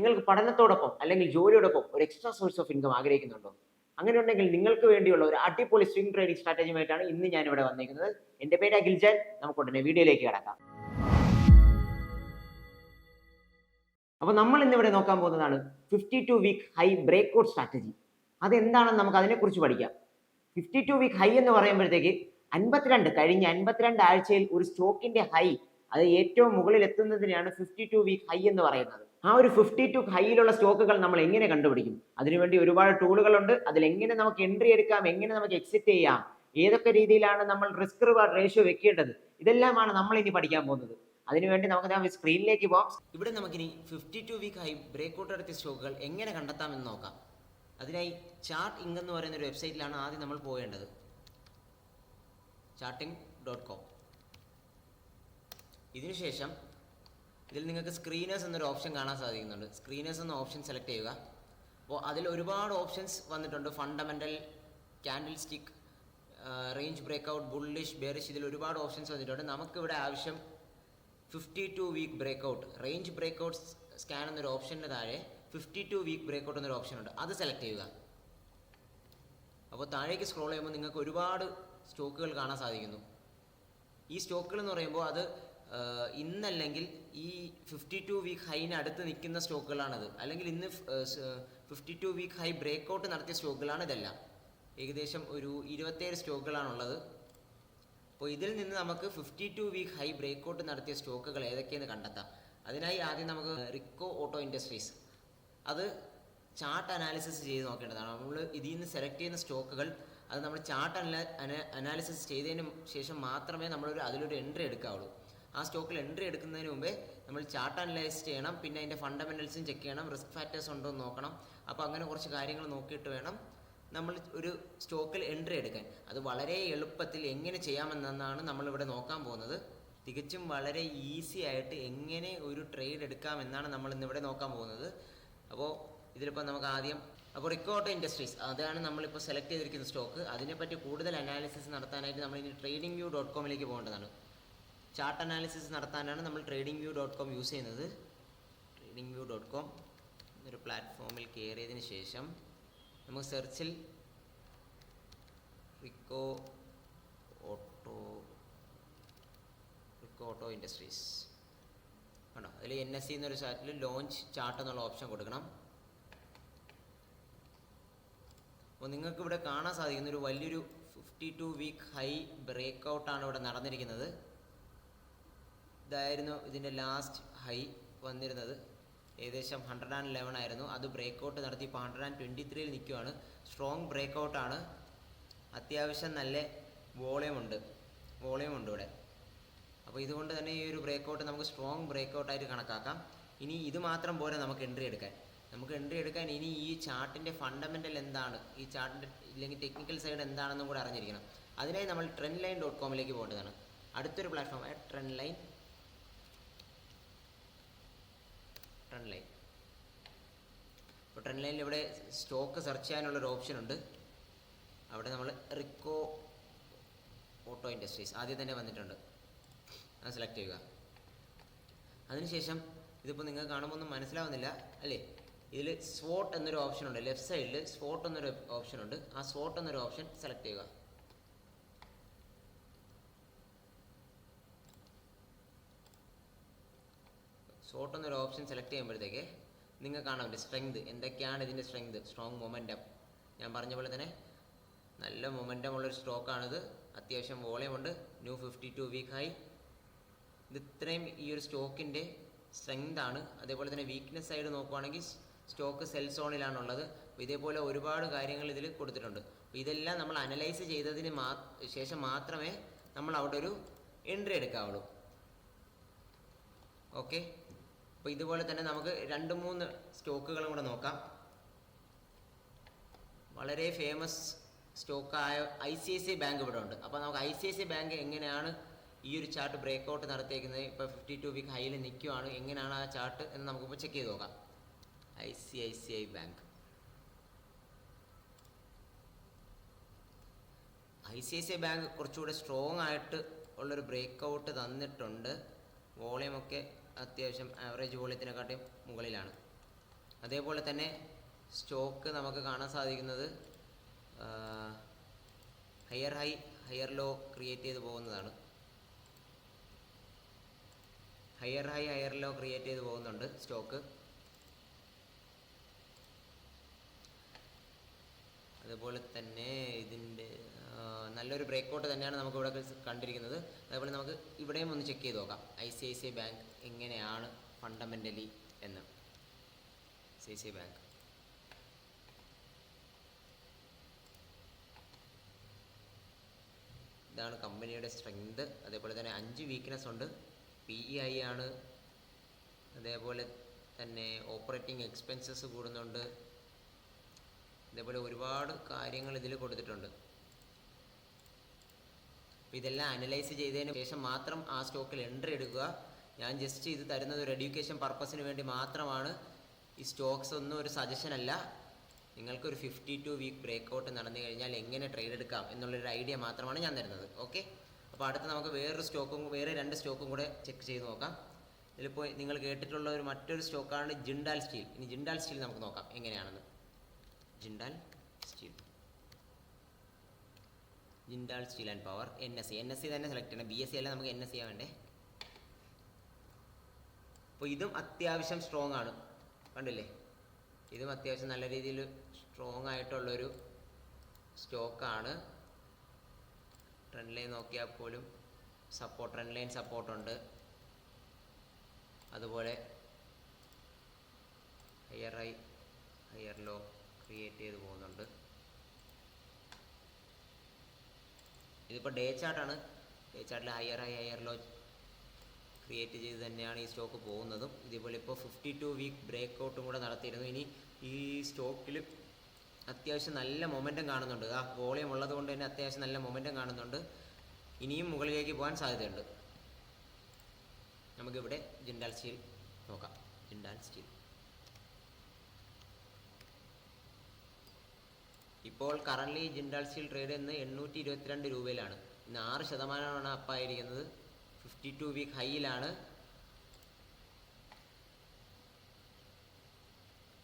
നിങ്ങൾക്ക് പഠനത്തോടൊപ്പം അല്ലെങ്കിൽ ജോലിയോടൊപ്പം ഒരു എക്സ്ട്രാ സോഴ്സ് ഓഫ് ഇൻകം ആഗ്രഹിക്കുന്നുണ്ടോ? അങ്ങനെയുണ്ടെങ്കിൽ നിങ്ങൾക്ക് വേണ്ടിയുള്ള ഒരു അടിപൊളി സ്വിംഗ് ട്രേഡിംഗ് സ്ട്രാറ്റജിയുമായിട്ടാണ് ഇന്ന് ഞാൻ ഇവിടെ വന്നിരിക്കുന്നത്. എൻ്റെ പേര് അഖിൽജാൻ. നമുക്ക് ഉടനെ വീഡിയോയിലേക്ക് കടക്കാം. അപ്പോൾ നമ്മൾ ഇന്നിവിടെ നോക്കാൻ പോകുന്നതാണ് 52 week high breakout strategy. അതെന്താണെന്ന് നമുക്ക് അതിനെക്കുറിച്ച് പഠിക്കാം. 52 വീക്ക് ഹൈ എന്ന് പറയുമ്പോഴത്തേക്ക് കഴിഞ്ഞ 52 ആഴ്ചയിൽ ഒരു സ്റ്റോക്കിന്റെ ഹൈ അത് ഏറ്റവും മുകളിൽ എത്തുന്നതിനെയാണ് 52 വീക്ക് ഹൈ എന്ന് പറയുന്നത്. ആ ഒരു 52 ഹൈയിലുള്ള സ്റ്റോക്കുകൾ നമ്മൾ എങ്ങനെ കണ്ടുപിടിക്കും? അതിനുവേണ്ടി ഒരുപാട് ടൂളുകളുണ്ട്. അതിൽ എങ്ങനെ നമുക്ക് എൻട്രി എടുക്കാം, എങ്ങനെ നമുക്ക് എക്സിറ്റ് ചെയ്യാം, ഏതൊക്കെ രീതിയിലാണ് നമ്മൾ റിസ്ക് റിവാർഡ് റേഷ്യോ വെക്കേണ്ടത്, ഇതെല്ലാമാണ് നമ്മൾ ഇനി പഠിക്കാൻ പോകുന്നത്. അതിനുവേണ്ടി നമുക്ക് സ്ക്രീനിലേക്ക് പോകാം. ഇവിടെ നമുക്കിനി 52 വീക്ക് ഹൈ ബ്രേക്ക് ഔട്ട് നടത്തിയ സ്റ്റോക്കുകൾ എങ്ങനെ കണ്ടെത്താമെന്ന് നോക്കാം. അതിനായി ചാർട്ട് ഇങ്ക് എന്ന് പറയുന്ന ഒരു വെബ്സൈറ്റിലാണ് ആദ്യം നമ്മൾ പോകേണ്ടത്. charting.com. ഇതിനുശേഷം ഇതിൽ നിങ്ങൾക്ക് സ്ക്രീനേഴ്സ് എന്നൊരു ഓപ്ഷൻ കാണാൻ സാധിക്കുന്നുണ്ട്. സ്ക്രീനേഴ്സ് എന്ന ഓപ്ഷൻ സെലക്ട് ചെയ്യുക. അപ്പോൾ അതിൽ ഒരുപാട് ഓപ്ഷൻസ് വന്നിട്ടുണ്ട്. Fundamental, candle stick, range breakout, bullish, bearish, ഇതിൽ ഒരുപാട് ഓപ്ഷൻസ് വന്നിട്ടുണ്ട്. നമുക്കിവിടെ ആവശ്യം 52 week breakout, range breakout scan എന്നൊരു ഓപ്ഷൻ്റെ താഴെ 52 വീക്ക് ബ്രേക്ക്ഔട്ട് എന്നൊരു ഓപ്ഷൻ ഉണ്ട്. അത് സെലക്ട് ചെയ്യുക. അപ്പോൾ താഴേക്ക് സ്ക്രോൾ ചെയ്യുമ്പോൾ നിങ്ങൾക്ക് ഒരുപാട് സ്റ്റോക്കുകൾ കാണാൻ സാധിക്കുന്നു. ഈ സ്റ്റോക്കുകൾ എന്ന് പറയുമ്പോൾ അത് ഇന്നല്ലെങ്കിൽ ഈ 52 വീക്ക് ഹൈന് അടുത്ത് നിൽക്കുന്ന സ്റ്റോക്കുകളാണത്. അല്ലെങ്കിൽ ഇന്ന് 52 വീക്ക് ഹൈ ബ്രേക്ക്ഔട്ട് നടത്തിയ സ്റ്റോക്കുകളാണ് ഇതെല്ലാം. ഏകദേശം ഒരു 27 സ്റ്റോക്കുകളാണുള്ളത്. അപ്പോൾ ഇതിൽ നിന്ന് നമുക്ക് 52 വീക്ക് ഹൈ ബ്രേക്ക്ഔട്ട് നടത്തിയ സ്റ്റോക്കുകൾ ഏതൊക്കെയെന്ന് കണ്ടെത്താം. അതിനായി ആദ്യം നമുക്ക് റിക്കോ ഓട്ടോ ഇൻഡസ്ട്രീസ് അത് ചാർട്ട് അനാലിസിസ് ചെയ്ത് നോക്കേണ്ടതാണ്. നമ്മൾ ഇതിൽ നിന്ന് സെലക്ട് ചെയ്യുന്ന സ്റ്റോക്കുകൾ അത് നമ്മൾ ചാർട്ട് അനാലിസിസ് ചെയ്തതിന് ശേഷം മാത്രമേ അതിലൊരു എൻട്രി എടുക്കാവുള്ളൂ. ആ സ്റ്റോക്കിൽ എൻട്രി എടുക്കുന്നതിന് മുമ്പേ നമ്മൾ ചാർട്ട് അനലൈസ് ചെയ്യണം. പിന്നെ അതിൻ്റെ ഫണ്ടമെൻ്റൽസും ചെക്ക് ചെയ്യണം, റിസ്ക് ഫാക്ടേഴ്സ് ഉണ്ടോ എന്ന് നോക്കണം. അപ്പോൾ അങ്ങനെ കുറച്ച് കാര്യങ്ങൾ നോക്കിയിട്ട് വേണം നമ്മൾ ഒരു സ്റ്റോക്കിൽ എൻട്രി എടുക്കാൻ. അത് വളരെ എളുപ്പത്തിൽ എങ്ങനെ ചെയ്യാമെന്നാണ് നമ്മളിവിടെ നോക്കാൻ പോകുന്നത്. തികച്ചും വളരെ ഈസി ആയിട്ട് എങ്ങനെ ഒരു ട്രേഡ് എടുക്കാമെന്നാണ് നമ്മൾ ഇന്നിവിടെ നോക്കാൻ പോകുന്നത്. അപ്പോൾ ഇതിലിപ്പോൾ നമുക്ക് ആദ്യം റിക്കോ ഓട്ടോ ഇൻഡസ്ട്രീസ് അതാണ് നമ്മളിപ്പോൾ സെലക്ട് ചെയ്തിരിക്കുന്ന സ്റ്റോക്ക്. അതിനെപ്പറ്റി കൂടുതൽ അനാലിസിസ് നടത്താനായിട്ട് നമ്മൾ ഇനി tradingview.com പോകേണ്ടതാണ്. ചാർട്ട് അനാലിസിസ് നടത്താനാണ് നമ്മൾ tradingview.com യൂസ് ചെയ്യുന്നത്. tradingview.com എന്നൊരു പ്ലാറ്റ്ഫോമിൽ കയറിയതിന് ശേഷം നമുക്ക് സെർച്ചിൽ റിക്കോ ഓട്ടോ ഇൻഡസ്ട്രീസ് കണ്ടോ, അതിൽ NSE എന്നൊരു ചാർട്ടിൽ ലോഞ്ച് ചാർട്ട് എന്നുള്ള ഓപ്ഷൻ കൊടുക്കണം. അപ്പോൾ നിങ്ങൾക്ക് ഇവിടെ കാണാൻ സാധിക്കുന്ന ഒരു വലിയൊരു 52 വീക്ക് ഹൈ ബ്രേക്ക് ഔട്ടാണ് ഇവിടെ നടന്നിരിക്കുന്നത്. ഇതായിരുന്നു ഇതിൻ്റെ ലാസ്റ്റ് ഹൈ വന്നിരുന്നത്. ഏകദേശം 111 ആയിരുന്നു. അത് ബ്രേക്ക് ഔട്ട് നടത്തി ഇപ്പോൾ 123 നിൽക്കുകയാണ്. സ്ട്രോങ് ബ്രേക്ക് ഔട്ടാണ്. അത്യാവശ്യം നല്ല വോളിയം ഉണ്ട് ഇവിടെ. അപ്പോൾ ഇതുകൊണ്ട് തന്നെ ഈ ഒരു ബ്രേക്ക് ഔട്ട് നമുക്ക് സ്ട്രോങ് ബ്രേക്ക് ഔട്ടായിട്ട് കണക്കാക്കാം. ഇനി ഇത് മാത്രം പോരെ നമുക്ക് എൻട്രി എടുക്കാൻ ഇനി ഈ ചാർട്ടിൻ്റെ ഫണ്ടമെൻ്റൽ എന്താണ്, ഈ ചാർട്ടിൻ്റെ ഇല്ലെങ്കിൽ ടെക്നിക്കൽ സൈഡ് എന്താണെന്നും കൂടെ അറിഞ്ഞിരിക്കണം. അതിനായി നമ്മൾ trendline.com പോകേണ്ടതാണ്. അടുത്തൊരു പ്ലാറ്റ്ഫോം ട്രെൻഡ് ലൈൻ. അപ്പോൾ ട്രെൻഡ് ലൈനിൽ ഇവിടെ സ്റ്റോക്ക് സെർച്ച് ചെയ്യാനുള്ളൊരു ഓപ്ഷൻ ഉണ്ട്. അവിടെ നമ്മൾ റിക്കോ ഓട്ടോ ഇൻഡസ്ട്രീസ് ആദ്യം തന്നെ വന്നിട്ടുണ്ട്. അത് സെലക്ട് ചെയ്യുക. അതിനുശേഷം ഇതിപ്പോൾ നിങ്ങൾക്ക് കാണുമ്പോൾ ഒന്നും മനസ്സിലാവുന്നില്ല അല്ലേ, ഇതിൽ സ്വോട്ട് എന്നൊരു ഓപ്ഷൻ ഉണ്ട്. ലെഫ്റ്റ് സൈഡിൽ സ്വോട്ട് എന്നൊരു ഓപ്ഷൻ ഉണ്ട്. ആ സ്വോട്ട് എന്നൊരു ഓപ്ഷൻ സെലക്ട് ചെയ്യുക. സ്വോട്ട് എന്നൊരു ഓപ്ഷൻ സെലക്ട് ചെയ്യുമ്പോഴത്തേക്ക് നിങ്ങൾക്ക് കാണാം സ്ട്രെങ്ത് എന്തൊക്കെയാണ് ഇതിൻ്റെ സ്ട്രെങ്ത്. സ്ട്രോങ് മൊമെൻറ്റം, ഞാൻ പറഞ്ഞ പോലെ തന്നെ നല്ല മൊമെൻറ്റം ഉള്ളൊരു സ്റ്റോക്കാണിത്. അത്യാവശ്യം വോളിയം ഉണ്ട്. New 52 week high. ഇത് ഇത്രയും ഈ ഒരു സ്റ്റോക്കിൻ്റെ സ്ട്രെങ്ത് ആണ്. അതേപോലെ തന്നെ വീക്ക്നെസ് സൈഡ് നോക്കുവാണെങ്കിൽ സ്റ്റോക്ക് സെൽ സോണിലാണുള്ളത്. അപ്പോൾ ഇതേപോലെ ഒരുപാട് കാര്യങ്ങൾ ഇതിൽ കൊടുത്തിട്ടുണ്ട്. അപ്പോൾ ഇതെല്ലാം നമ്മൾ അനലൈസ് ചെയ്തതിന് ശേഷം മാത്രമേ നമ്മൾ അവിടെ ഒരു എൻട്രി എടുക്കാവുള്ളൂ. ഓക്കെ, അപ്പോൾ ഇതുപോലെ തന്നെ നമുക്ക് 2-3 സ്റ്റോക്കുകളും കൂടെ നോക്കാം. വളരെ ഫേമസ് സ്റ്റോക്കായ ICICI ബാങ്ക് ഇവിടെ ഉണ്ട്. അപ്പോൾ നമുക്ക് ICICI ബാങ്ക് എങ്ങനെയാണ് ഈ ഒരു ചാർട്ട് ബ്രേക്ക് ഔട്ട് നടത്തിയേക്കുന്നത്, ഇപ്പോൾ 52 വീക്ക് ഹൈയിൽ നിൽക്കുകയാണ്, എങ്ങനെയാണ് ആ ചാർട്ട് എന്ന് നമുക്കിപ്പോൾ ചെക്ക് ചെയ്ത് നോക്കാം. ICICI ബാങ്ക് കുറച്ചുകൂടെ സ്ട്രോങ് ആയിട്ട് ഉള്ളൊരു ബ്രേക്ക് ഔട്ട് തന്നിട്ടുണ്ട്. വോളിയം ഒക്കെ അത്യാവശ്യം ആവറേജ് വോളിയത്തിനെക്കാട്ടിയും മുകളിലാണ്. അതേപോലെ തന്നെ സ്റ്റോക്ക് നമുക്ക് കാണാൻ സാധിക്കുന്നത് higher high higher low create ചെയ്ത് പോകുന്നതാണ്. Higher high higher low create ചെയ്ത് പോകുന്നുണ്ട് സ്റ്റോക്ക്. അതുപോലെ തന്നെ ഇതിൻ്റെ നല്ലൊരു ബ്രേക്കൗട്ട് തന്നെയാണ് നമുക്ക് ഇവിടെ കണ്ടിരിക്കുന്നത്. അതേപോലെ നമുക്ക് ഇവിടെയും ഒന്ന് ചെക്ക് ചെയ്ത് നോക്കാം ICICI ബാങ്ക് എങ്ങനെയാണ് ഫണ്ടമെൻ്റലി എന്ന്. ICICI ബാങ്ക് ഇതാണ് കമ്പനിയുടെ സ്ട്രെങ്ത്. അതേപോലെ തന്നെ 5 വീക്ക്നെസ് ഉണ്ട്. PE ഹൈ ആണ്. അതേപോലെ തന്നെ ഓപ്പറേറ്റിംഗ് എക്സ്പെൻസസ് കൂടുന്നുണ്ട്. അതേപോലെ ഒരുപാട് കാര്യങ്ങൾ ഇതിൽ കൊടുത്തിട്ടുണ്ട്. അപ്പോൾ ഇതെല്ലാം അനലൈസ് ചെയ്തതിന് ശേഷം മാത്രം ആ സ്റ്റോക്കിൽ എൻട്രി എടുക്കുക. ഞാൻ ജസ്റ്റ് ഇത് തരുന്നത് ഒരു എഡ്യൂക്കേഷൻ പർപ്പസിന് വേണ്ടി മാത്രമാണ്. ഈ സ്റ്റോക്സ് ഒന്നും ഒരു സജഷൻ അല്ല. നിങ്ങൾക്കൊരു 52 വീക്ക് ബ്രേക്കൗട്ട് നടന്നു കഴിഞ്ഞാൽ എങ്ങനെ ട്രേഡ് എടുക്കാം എന്നുള്ളൊരു ഐഡിയ മാത്രമാണ് ഞാൻ തരുന്നത്. ഓക്കെ, അപ്പോൾ അടുത്ത് നമുക്ക് വേറെ 2 സ്റ്റോക്കും കൂടെ ചെക്ക് ചെയ്ത് നോക്കാം. ഇതിലിപ്പോൾ നിങ്ങൾ കേട്ടിട്ടുള്ള മറ്റൊരു സ്റ്റോക്കാണ് ജിൻഡാൽ സ്റ്റീൽ. ഇനി ജിൻഡാൽ സ്റ്റീൽ നമുക്ക് നോക്കാം എങ്ങനെയാണെന്ന്. Jindal steel and power NSE തന്നെ സെലക്ട് ചെയ്യണം. BSE അല്ല, നമുക്ക് NSE വേണ്ടേ. അപ്പോൾ ഇതും അത്യാവശ്യം സ്ട്രോങ് ആണ്, കണ്ടില്ലേ. ഇതും അത്യാവശ്യം നല്ല രീതിയിൽ സ്ട്രോങ് ആയിട്ടുള്ളൊരു സ്റ്റോക്കാണ്. ട്രെൻഡ് ലൈൻ നോക്കിയാൽ പോലും ട്രെൻഡ് ലൈൻ സപ്പോർട്ടുണ്ട്. അതുപോലെ higher high higher low create ചെയ്ത് പോകുന്നുണ്ട്. ഇതിപ്പോൾ ഡേ ചാർട്ടാണ്. ഡേ ചാർട്ടിൽ higher high higher low create ചെയ്ത് തന്നെയാണ് ഈ സ്റ്റോക്ക് പോകുന്നതും. ഇതേപോലെ ഇപ്പോൾ 52 വീക്ക് ബ്രേക്കൗട്ടും കൂടെ നടത്തിയിരുന്നു. ഇനി ഈ സ്റ്റോക്കിൽ അത്യാവശ്യം നല്ല മൊമെൻറ്റം കാണുന്നുണ്ട്. ആ വോളിയം ഉള്ളത് കൊണ്ട് തന്നെ അത്യാവശ്യം നല്ല മൊമെൻറ്റം കാണുന്നുണ്ട്. ഇനിയും മുകളിലേക്ക് പോകാൻ സാധ്യതയുണ്ട്. നമുക്കിവിടെ ജിൻഡാൽ സ്റ്റീൽ നോക്കാം. ജിൻഡാൽ സ്റ്റീൽ ഇപ്പോൾ കറൻറ്റ്ലി ജിൻഡാൽ സ്റ്റീൽ ട്രേഡ് ഇന്ന് 822 രൂപയിലാണ്. ഇന്ന് 6% അപ്പായിരിക്കുന്നത്. 52 വീക്ക് ഹൈയിലാണ്.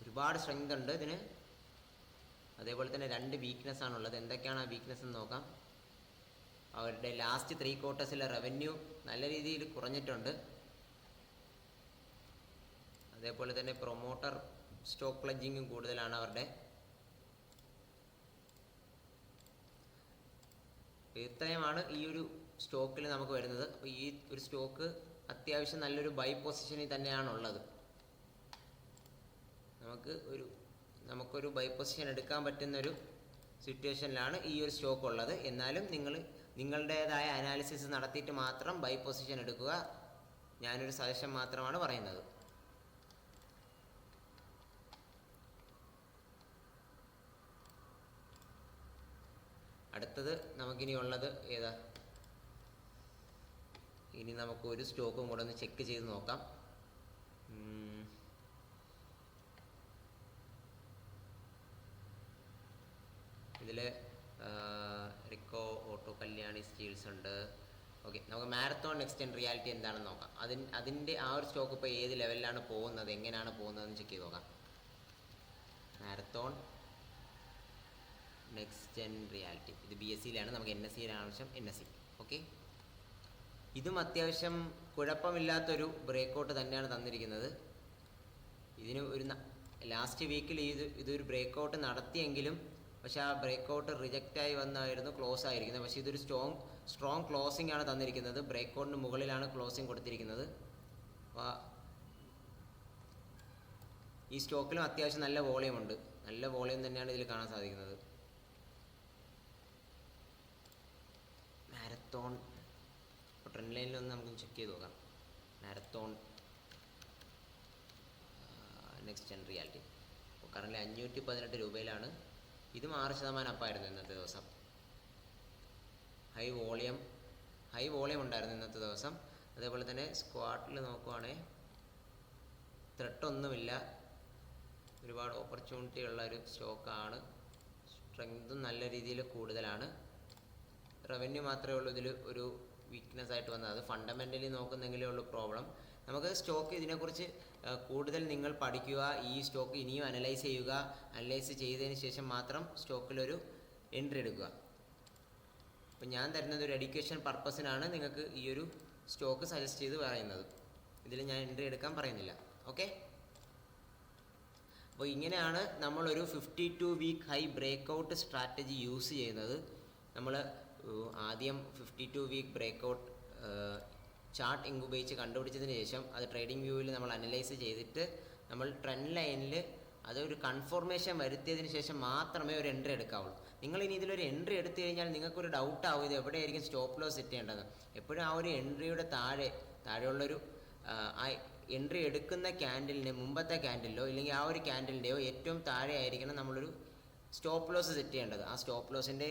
ഒരുപാട് സ്ട്രെങ്ത് ഉണ്ട് ഇതിന്. അതേപോലെ തന്നെ 2 വീക്ക്നെസ് ആണുള്ളത്. എന്തൊക്കെയാണ് ആ വീക്ക്നെസ് എന്ന് നോക്കാം. അവരുടെ ലാസ്റ്റ് 3 ക്വാർട്ടേഴ്സിലെ റവന്യൂ നല്ല രീതിയിൽ കുറഞ്ഞിട്ടുണ്ട്. അതേപോലെ തന്നെ പ്രൊമോട്ടർ സ്റ്റോക്ക് പ്ലഡ്ജിങ്ങും കൂടുതലാണ് അവരുടെ. ഇത്രയുമാണ് ഈ ഒരു സ്റ്റോക്കിൽ നമുക്ക് വരുന്നത്. അപ്പോൾ ഈ ഒരു സ്റ്റോക്ക് അത്യാവശ്യം നല്ലൊരു ബൈ പൊസിഷനിൽ തന്നെയാണുള്ളത്. നമുക്കൊരു ബൈ പൊസിഷൻ എടുക്കാൻ പറ്റുന്നൊരു സിറ്റുവേഷനിലാണ് ഈ ഒരു സ്റ്റോക്ക് ഉള്ളത്. എന്നാലും നിങ്ങളുടേതായ അനാലിസിസ് നടത്തിയിട്ട് മാത്രം ബൈ പൊസിഷൻ എടുക്കുക. ഞാനൊരു സജഷൻ മാത്രമാണ് പറയുന്നത്. അടുത്തത് നമുക്കിനി ഉള്ളത് ഏതാ? ഇനി നമുക്ക് ഒരു സ്റ്റോക്കും കൂടെ ഒന്ന് ചെക്ക് ചെയ്ത് നോക്കാം. ഇതിൽ റിക്കോ ഓട്ടോ കല്യാണി സ്റ്റീൽസ് ഉണ്ട്. ഓക്കെ, നമുക്ക് മാരത്തോൺ നെക്സ്റ്റ് റിയാലിറ്റി എന്താണെന്ന് നോക്കാം. അതിൻ്റെ ആ ഒരു സ്റ്റോക്ക് ഇപ്പോൾ ഏത് ലെവലിലാണ് പോകുന്നത്, എങ്ങനെയാണ് പോകുന്നതെന്ന് ചെക്ക് ചെയ്ത് നോക്കാം. മാരത്തോൺ നെക്സ്റ്റ് റിയാലിറ്റി ഇത് BSEയിലാണ്. നമുക്ക് NSEയിലാണ് ആവശ്യം. NSE okay. ഇതും അത്യാവശ്യം കുഴപ്പമില്ലാത്തൊരു ബ്രേക്കൗട്ട് തന്നെയാണ് തന്നിരിക്കുന്നത്. ഇതിന് ഒരു ലാസ്റ്റ് വീക്കിൽ ഇതൊരു ബ്രേക്കൗട്ട് നടത്തിയെങ്കിലും പക്ഷേ ആ ബ്രേക്കൗട്ട് റിജക്റ്റായി വന്നായിരുന്നു ക്ലോസ് ആയിരിക്കുന്നത്. പക്ഷേ ഇതൊരു സ്ട്രോങ് ക്ലോസിംഗ് ആണ് തന്നിരിക്കുന്നത്. ബ്രേക്കൗട്ടിന് മുകളിലാണ് ക്ലോസിംഗ് കൊടുത്തിരിക്കുന്നത്. അപ്പോൾ ഈ സ്റ്റോക്കിലും അത്യാവശ്യം നല്ല വോളിയം ഉണ്ട്. നല്ല വോളിയം തന്നെയാണ് ഇതിൽ കാണാൻ സാധിക്കുന്നത്. മാരത്തോൺ ഇപ്പോൾ ട്രെൻഡ് ലൈനിലൊന്ന് നമുക്ക് ചെക്ക് ചെയ്ത് നോക്കാം. മാരത്തോൺ നെക്സ്റ്റ് റിയാലിറ്റി ഇപ്പോൾ കറൻറ്റ്ലി 518 രൂപയിലാണ്. ഇതും 6% അപ്പായിരുന്നു ഇന്നത്തെ ദിവസം. ഹൈ വോളിയം ഉണ്ടായിരുന്നു ഇന്നത്തെ ദിവസം. അതേപോലെ തന്നെ സ്ക്വാട്ടിൽ നോക്കുവാണെങ്കിൽ ത്രെട്ടൊന്നുമില്ല. ഒരുപാട് ഓപ്പർച്യൂണിറ്റി ഉള്ള ഒരു സ്റ്റോക്കാണ്. സ്ട്രെങ്തും നല്ല രീതിയിൽ കൂടുതലാണ്. റവന്യൂ മാത്രമേ ഉള്ളൂ ഇതിൽ ഒരു വീക്ക്നെസ് ആയിട്ട് വന്നത്. അത് ഫണ്ടമെൻ്റലി നോക്കുന്നെങ്കിലേ ഉള്ളൂ പ്രോബ്ലം. നമുക്ക് സ്റ്റോക്ക് ഇതിനെക്കുറിച്ച് കൂടുതൽ നിങ്ങൾ പഠിക്കുക, ഈ സ്റ്റോക്ക് ഇനിയും അനലൈസ് ചെയ്യുക. അനലൈസ് ചെയ്തതിന് ശേഷം മാത്രം സ്റ്റോക്കിലൊരു എൻട്രി എടുക്കുക. അപ്പോൾ ഞാൻ തരുന്നത് ഒരു എഡ്യൂക്കേഷൻ പർപ്പസിനാണ് നിങ്ങൾക്ക് ഈ ഒരു സ്റ്റോക്ക് സജസ്റ്റ് ചെയ്ത് പറയുന്നത്. ഇതിൽ ഞാൻ എൻട്രി എടുക്കാൻ പറയുന്നില്ല. ഓക്കെ, അപ്പോൾ ഇങ്ങനെയാണ് നമ്മളൊരു 52 week high breakout strategy use ചെയ്യുന്നത്. നമ്മൾ ആദ്യം 52 വീക്ക് ബ്രേക്കൗട്ട് ചാർട്ട് ഉപയോഗിച്ച് കണ്ടുപിടിച്ചതിന് ശേഷം അത് ട്രേഡിംഗ് വ്യൂവിൽ നമ്മൾ അനലൈസ് ചെയ്തിട്ട് നമ്മൾ ട്രെൻഡ് ലൈനിൽ അതൊരു കൺഫർമേഷൻ വരുത്തിയതിന് ശേഷം മാത്രമേ ഒരു എൻട്രി എടുക്കാവുള്ളൂ. നിങ്ങളിനി ഇതിലൊരു എൻട്രി എടുത്തു കഴിഞ്ഞാൽ നിങ്ങൾക്കൊരു ഡൗട്ടാവും ഇത് എവിടെയായിരിക്കും സ്റ്റോപ്പ് ലോസ് സെറ്റ് ചെയ്യേണ്ടത്. എപ്പോഴും ആ ഒരു എൻട്രിയുടെ താഴെയുള്ളൊരു എൻട്രി എടുക്കുന്ന ക്യാൻഡിലിന് മുമ്പത്തെ ക്യാൻഡിലോ ഇല്ലെങ്കിൽ ആ ഒരു ക്യാൻഡിലിൻ്റെയോ ഏറ്റവും താഴെ ആയിരിക്കണം നമ്മളൊരു സ്റ്റോപ്പ് ലോസ് സെറ്റ് ചെയ്യേണ്ടത്. ആ സ്റ്റോപ്പ് ലോസിൻ്റെ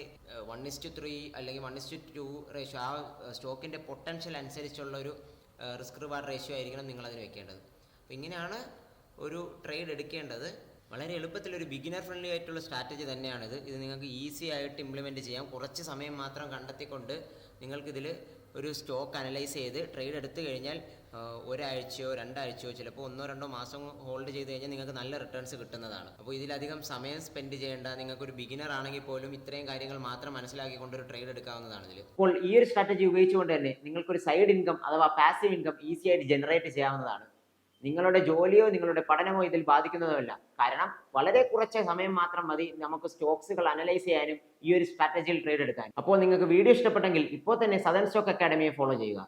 1:3 അല്ലെങ്കിൽ 1:2 റേഷ്യോ, ആ സ്റ്റോക്കിൻ്റെ പൊട്ടൻഷ്യൽ അനുസരിച്ചുള്ളൊരു റിസ്ക് റിവാർഡ് റേഷ്യോ ആയിരിക്കണം നിങ്ങളതിന് വെക്കേണ്ടത്. അപ്പോൾ ഇങ്ങനെയാണ് ഒരു ട്രേഡ് എടുക്കേണ്ടത്. വളരെ എളുപ്പത്തിലൊരു ബിഗിനർ ഫ്രണ്ട്ലി ആയിട്ടുള്ള സ്ട്രാറ്റജി തന്നെയാണിത്. ഇത് നിങ്ങൾക്ക് ഈസി ആയിട്ട് ഇംപ്ലിമെൻറ്റ് ചെയ്യാം. കുറച്ച് സമയം മാത്രം കണ്ടെത്തിക്കൊണ്ട് നിങ്ങൾക്കിതിൽ ഒരു സ്റ്റോക്ക് അനലൈസ് ചെയ്ത് ട്രേഡ് എടുത്തു കഴിഞ്ഞാൽ ഒരാഴ്ചയോ 2 ആഴ്ചയോ ചിലപ്പോൾ 1-2 മാസം ഹോൾഡ് ചെയ്ത് കഴിഞ്ഞാൽ നിങ്ങൾക്ക് നല്ല റിട്ടേൺസ് കിട്ടുന്നതാണ്. അപ്പോൾ ഇതിലധികം സമയം സ്പെൻഡ് ചെയ്യേണ്ട, നിങ്ങൾക്കൊരു ബിഗിനർ ആണെങ്കിൽ പോലും ഇത്രയും കാര്യങ്ങൾ മാത്രം മനസ്സിലാക്കിക്കൊണ്ട് ഒരു ട്രേഡ് എടുക്കാവുന്നതാണ് ഇതിൽ. അപ്പോൾ ഈ ഒരു സ്ട്രാറ്റജി ഉപയോഗിച്ചുകൊണ്ട് തന്നെ നിങ്ങൾക്കൊരു സൈഡ് ഇൻകം അഥവാ പാസീവ് ഇൻകം ഈസി ആയിട്ട് ജനറേറ്റ് ചെയ്യാവുന്നതാണ്. നിങ്ങളുടെ ജോലിയോ നിങ്ങളുടെ പഠനമോ ഇതിൽ ബാധിക്കുന്നതുമല്ല. കാരണം വളരെ കുറച്ച് സമയം മാത്രം മതി നമുക്ക് സ്റ്റോക്സുകൾ അനലൈസ് ചെയ്യാനും ഈ ഒരു സ്ട്രാറ്റജിയിൽ ട്രേഡ് എടുക്കാനും. അപ്പോൾ നിങ്ങൾക്ക് വീഡിയോ ഇഷ്ടപ്പെട്ടെങ്കിൽ ഇപ്പോൾ തന്നെ സദൻ സ്റ്റോക്ക് അക്കാഡമിയെ ഫോളോ ചെയ്യുക.